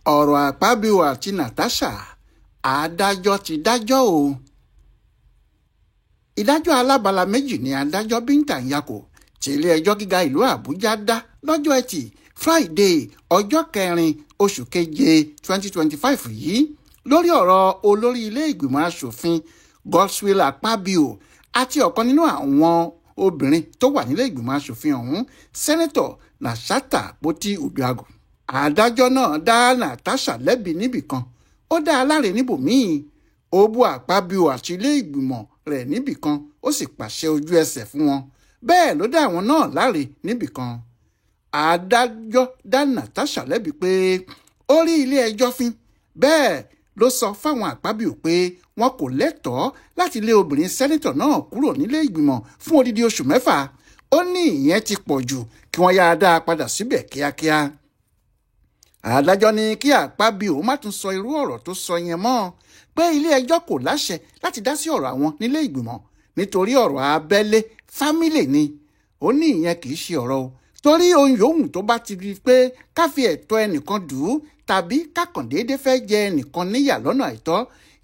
ọ̀rọ̀ Akpabio àti Natasha adájọ́ ti dájọ́ o. ìdájọ́ alábala méjì ni adájọ́ Binta Nyako ti ilé-ẹjọ́ gíga ìlú Àbújá dá lọ́jọ́ Ẹtì Friday ọjọ́ 4 oṣù keje 2025 yìí lórí ọ̀rọ̀ olórí ilé ìgbìmọ̀ asòfin Godswill Akpabio àti ọ̀kan nínú àwọn obìnrin tó wà nílé ìgbìmọ̀ asòfin ọ̀hún sẹ́nẹ́tọ̀ Nasata Akpoti-Uduaghan. adájọ́ náà dá Natasha lẹ́bi níbìkan ó dá a láre níbòmíì ó bú Akpabio àti ilé ìgbìmọ̀ rẹ̀ níbìkan ó sì pàṣẹ ojú ẹsẹ̀ fún wọn bẹ́ẹ̀ ló dá àwọn náà láre níbìkan. adájọ́ dá Natasha lẹ́bi pé ó rí ilé ẹjọ́ fín bẹ́ẹ̀ ló sọ fáwọn Akpabio pé wọn kò lẹ́tọ̀ọ́ láti lé obìnrin sẹ́nítọ̀ náà kúrò nílé ìgbìmọ̀ fún odidi oṣù 6 ó ní ìyẹn ti pọ̀ jù kí wọ́n yáa dá a padà síbẹ̀ kíákíá. adájọ́ ní kí Akpabio má tún sọ irú ọ̀rọ̀ tó sọ yẹn mọ́ pé ilé ẹjọ́ kò láṣẹ láti dá sí ọ̀rọ̀ àwọn nílé ìgbìmọ̀ nítorí ọ̀rọ̀ abẹ́lé fámílì ni ó ní ìyẹn kì í ṣe ọ̀rọ̀ o torí ohun yòówù tó bá ti rí i pé ká fi ẹ̀tọ́ ẹnìkan dùn ún tàbí kákàndéédé fẹ́ jẹ ẹnìkan níyà lọ́nà àìtọ́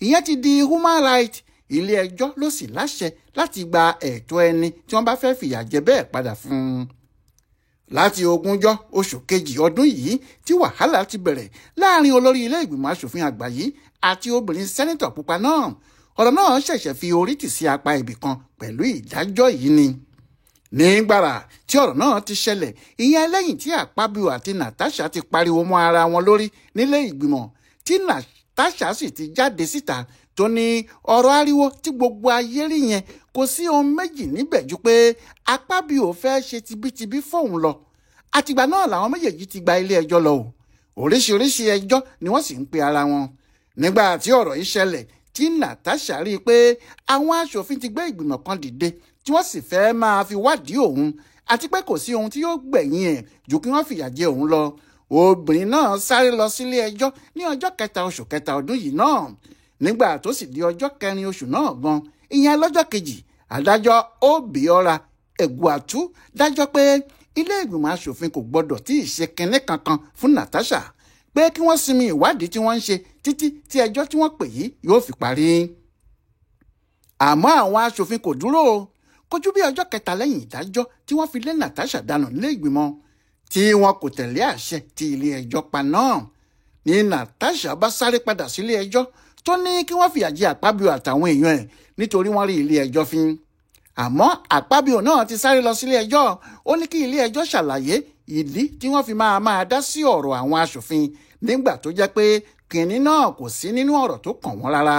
ìyẹn ti di human right ilé ẹjọ́ ló sì láṣẹ láti gba ẹ̀tọ́ ẹni tí wọ́n bá fẹ́ fìyà jẹ bẹ́ẹ̀ padà fún un. láti 20 oṣù kejì ọdún yìí tí wàhálà ti bẹ̀rẹ̀ láàrin olórí ilé ìgbìmọ̀ asòfin àgbà yìí àti obìnrin sẹ́nítọ̀ pupa náà ọ̀rọ̀ náà ṣẹ̀ṣẹ̀ fi orí tì sí apá ibì kan pẹ̀lú ìdájọ́ yìí ni. nígbàrà tí ọ̀rọ̀ náà ti ṣẹlẹ̀ ìyẹn lẹ́yìn tí Akpabio àti Natasha ti pariwo mọ́ ara wọn lórí nílé ìgbìmọ̀ tí Natasha sì ti jáde síta tó ní ọ̀rọ̀ ariwo tí gbogbo ayé rí yẹn kò sí ohun méjì níbẹ̀ ju pé Akpabio fẹ́ ṣe tibítibí fóun lọ àtìgbà náà làwọn méjèèjì ti gba ilé ẹjọ́ lọ o oríṣiríṣi ẹjọ́ ni wọ́n sì ń pe ara wọn. nígbà tí ọ̀rọ̀ yìí ṣẹlẹ̀ tí Natasha rí i pé àwọn aṣòfin ti gbé ìgbìmọ̀ kan dìde tí wọ́n sì fẹ́ máa fi wádìí òun àti pé kò sí ohun tí yóò gbẹ̀yìn ẹ̀ ju kí wọ́n fìyà jẹ òun lọ obìnrin náà sáré lọ sílé ẹjọ́ ní ọjọ́ 1 oṣù kẹta ọdún yìí náà nígbà tó sì di ọjọ́ 4 oṣù náà gan ìyẹn lọ́jọ́ kejì adájọ́ Obiora Egwuatu dájọ́ pé ilé ìgbìmọ̀ aṣòfin kò gbọdọ̀ tí ì ṣe kinní kankan fún Natasha pé kí wọ́n sinmi ìwádìí tí wọ́n ń ṣe títí tí ẹjọ́ tí wọ́n pè yìí yóò fi parí. àmọ́ àwọn aṣòfin kò dúró kò jù bí ọjọ́ 3 lẹ́yìn ìdájọ́ tí wọ́n fi lé Natasha dànù nílé ìgbìmọ̀ tí wọn kò tẹ̀lé àṣẹ tí ilé ẹjọ́ pa náà ní Natasha bá sáré padà sílé ẹjọ́ tó ní kí wọ́n fìyà jẹ Akpabio àtàwọn èèyàn ẹ̀ nítorí wọ́n rí ilé ẹjọ́ fín. àmọ́ Akpabio náà ti sáré lọ sílé ẹjọ́ ó ní kí ilé ẹjọ́ ṣàlàyé ìdí tí wọ́n fi máa dá sí ọ̀rọ̀ àwọn aṣòfin nígbà tó jẹ́ pé kìnínní náà kò sí nínú ọ̀rọ̀ tó kàn wọ́n rárá.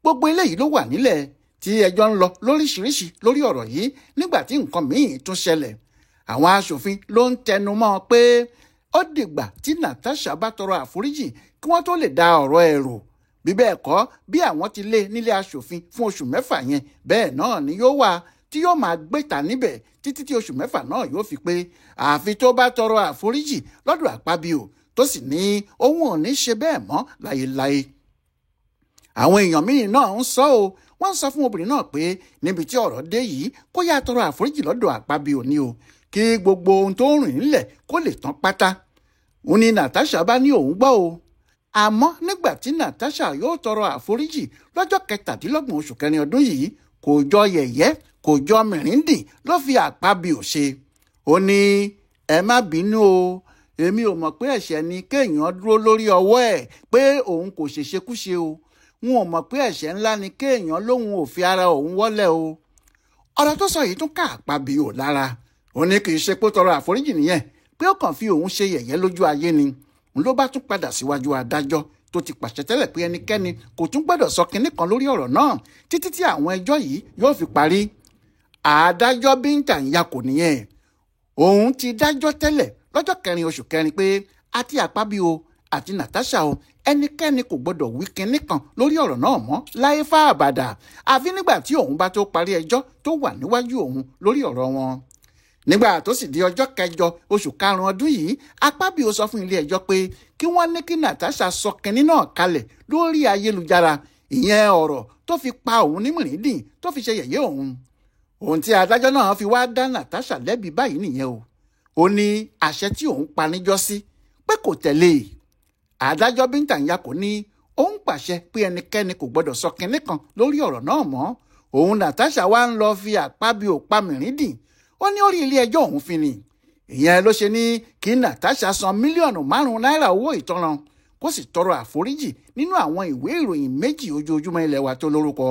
gbogbo eléyìí ló wà nílẹ̀ tí ẹjọ́ ń lọ lóríṣiríṣi lórí ọ̀rọ̀ yìí nígbà tí nǹkan míì tún ṣẹlẹ̀ àwọn aṣòfin ló ń tẹnu mọ́ pé ó dìgbà tí Natasha bá tọrọ àforíjì kí wọ́n tó lè dá ọ̀rọ̀ ẹ̀ rò bí bẹ́ẹ̀ kọ́ bí àwọn ti lé nílé aṣòfin fún oṣù 6 yẹn bẹ́ẹ̀ náà ni yóò wà tí yóò máa gbéta níbẹ̀ títí tí oṣù 6 náà yóò fi pé àfi tó bá tọrọ àforíjì lọ́dọ̀ Akpabio tó sì ní òun ò ní ṣe bẹ́ẹ̀ mọ́ láyéláyé. àwọn èèyàn míì náà ń sọ o wọ́n ń sọ fún obìnrin náà pé níbi tí ọ̀rọ̀ dé yìí kó yá tọrọ àforíjì lọ́dọ̀ Akpabio ni o kí gbogbo ohun tó ń rìn nílẹ̀ kó lè tán pátá. ó ní Natasha bá ní òun gbọ́ o àmọ́ nígbà tí Natasha yóò tọrọ àforíjì lọ́jọ́ 27 oṣù kẹrin ọdún yìí kò jọ yẹ̀yẹ́ kò jọ mìrìndì ló fi Akpabio ṣe. ó ní ẹ má bínú o èmi ò mọ̀ pé ẹ̀ṣẹ̀ ni kéèyàn dúró lórí ọwọ́ ẹ̀ pé òun kò ṣèṣekúṣe o n ò mọ̀ pé ẹ̀ṣẹ̀ ńlá ni kéèyàn lóhun ò fi ara òun wọ́lẹ̀ o. ọ̀rọ̀ tó sọ yìí tún ká Akpabio lára ó ní kì í ṣe pé tọrọ àforíjì nìyẹn pé ó kàn fi òun ṣe yẹ̀yẹ́ lójú ayé ni ló bá tún padà síwájú adájọ́ tó ti pàṣẹ tẹ́lẹ̀ pé ẹnikẹ́ni kò tún gbọ́dọ̀ sọ kinní kan lórí ọ̀rọ̀ náà títí tí àwọn ẹjọ́ yìí yóò fi parí. adájọ́ Binta Nyako nìyẹn òun ti dájọ́ tẹ́lẹ̀ lọ́jọ́ 4 oṣù kẹrin pé àti Akpabio àti Natasha o ẹnikẹ́ni kò gbọ́dọ̀ wí kinní kan lórí ọ̀rọ̀ náà mọ́ láyé fáàbàdà àfi nígbà tí òun bá tó parí ẹjọ́ tó wà níwájú òun lórí ọ̀rọ̀ wọn. nígbà tó sì di ọjọ́ 9 oṣù karùn-ún ọdún yìí Akpabio sọ fún ilé ẹjọ́ pé kí wọ́n ní kí Natasha sọ kinní náà kalẹ̀ lórí ayélujára ìyẹn ọ̀rọ̀ tó fi pa òun ní mìrìndìn tó fi ṣe yẹ̀yẹ́ òun. ohun tí adájọ́ náà fi wá dá Natasha lẹ́bi báyìí nìyẹn o ó ní àṣẹ tí òun pa níjọ́sí pé kò tẹ̀lé adájọ́ Binta Nyako ní òun pàṣẹ pé ẹnikẹ́ni kò gbọdọ̀ sọ kinní kan lórí ọ̀rọ̀ náà mọ́. Òun Natasha wá ń lọ fi Akpabio pa mìrídìn. Ó ní orí ilé ẹjọ́ òun fi ni. Ìyẹn ló ṣe ní kí Natasha san mílíọ̀nù 5 náírà owó ìtanràn kó sì tọrọ àforíjì nínú àwọn ìwé ìròyìn 2 ojoojúmọ́ ilẹ̀ wa tó lórúkọ.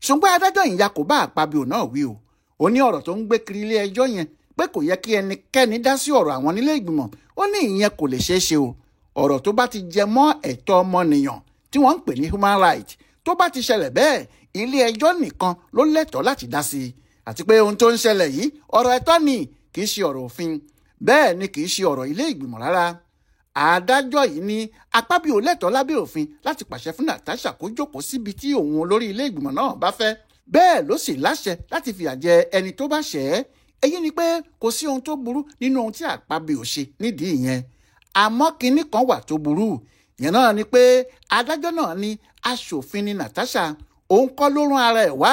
Ṣùgbọ́n adájọ́ Nyako bá Akpabio náà wí o. Ó ní ọ̀rọ̀ tó ń gbé kiri ilé ẹjọ́ yẹn pé kò yẹ kí ẹnikẹ́ni dá sí ọ̀rọ̀ àwọn nílé ìgbìmọ̀. Ó ní ìyẹn kò lè ṣeé ṣe o. Ọ̀rọ̀ tó bá ti jẹ mọ́ ẹ̀tọ́ ọmọnìyàn tí wọ́n ń pè ní human right tó bá ti ṣẹlẹ̀ bẹ́ẹ̀ ilé ẹjọ́ nìkan ló lẹ́tọ̀ọ́ láti dá sí i. Àti pé ohun tó ń ṣẹlẹ̀ yìí ọ̀rọ̀ ẹ̀tọ́ ni kì í ṣe ọ̀rọ̀ òfin bẹ́ẹ̀ ni kì í ṣe ọ̀rọ̀ ilé ìgbìmọ̀ rárá. Adájọ́ yìí ní Akpabio lẹ́tọ̀ọ́ lábẹ́ òfin láti pàṣẹ fún Natasha kó jókòó síbi tí òun olórí ilé ìgbìmọ̀ náà bá fẹ́. Bẹ́ẹ̀ ló sì láṣẹ láti fìyà jẹ ẹni tó bá ṣẹ̀ ẹ́. Èyí ni pé kò sí ohun tó burú nínú ohun tí Akpabio ṣe nídìí ìyẹn. Àmọ́ kinní kan wà tó burú. Ìyẹn náà ni pé adájọ́ náà ní aṣòfin ni Natasha. Òun kọ́ ló rán ara ẹ̀ wá.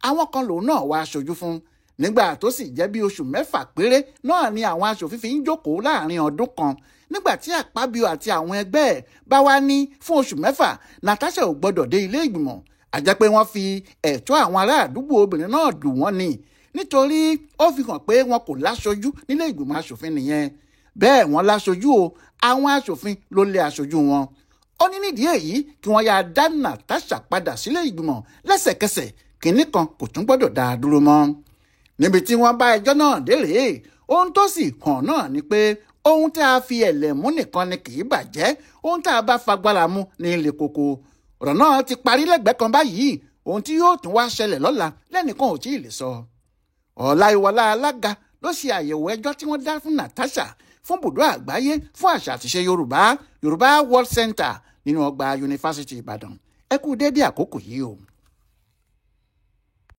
Àwọn kan lòun náà wá aṣojú fún. Nígbà tó sì jẹ́ bí oṣù 6 péré náà ni àwọn aṣòfin fi ń jókòó láàrin ọdún kan. Nígbà tí Akpabio àti àwọn ẹgbẹ́ ẹ̀ bá wá ní fún oṣù 6 Natasha ò gbọdọ̀ dé ilé ìgbìmọ̀. Àjẹ́ pé wọ́n fi ẹ̀tọ́ àwọn ará àdúgbò obìnrin náà dùn wọ́n ni. Nítorí ó fi hàn pé wọn kò láṣojú nílé ìgbìmọ̀ aṣòfin nìyẹn. Bẹ́ẹ̀ wọ́n láṣojú o, àwọn aṣòfin ló lé aṣojú wọn. Ó ní nídìí èyí kí wọ́n yáa dá Natasha padà sílé ìgbìmọ̀ lẹ́sẹ̀kẹsẹ̀ kinní kan kò tún gbọ́dọ̀ dá a dúró mọ́. Níbi tí wọ́n bá ẹjọ́ náà dé rèé ohun tó sì hàn náà ni pé ohun tá a fi ẹ̀lẹ̀ mú nìkan ni kì í bàjẹ́ ohun tá a bá fagbára mú ní ilé koko. Ọ̀rọ̀ náà ti parí lẹ́gbẹ̀ẹ́ kan báyìí ohun tí yóò tún wá ṣẹlẹ̀ lọ́la lẹ́nìkan ò tí ì lè sọ. Ọláyíwọlá alága ló ṣe àyẹ̀wò ẹjọ́ tí wọ́n dá fún Natasha fún Ibùdó Àgbáyé fún Àṣà àtìṣe Yorùbá World Center nínú ọgbà Yunifásítì Ìbàdàn. Ẹ kú déédé àkókò yìí o.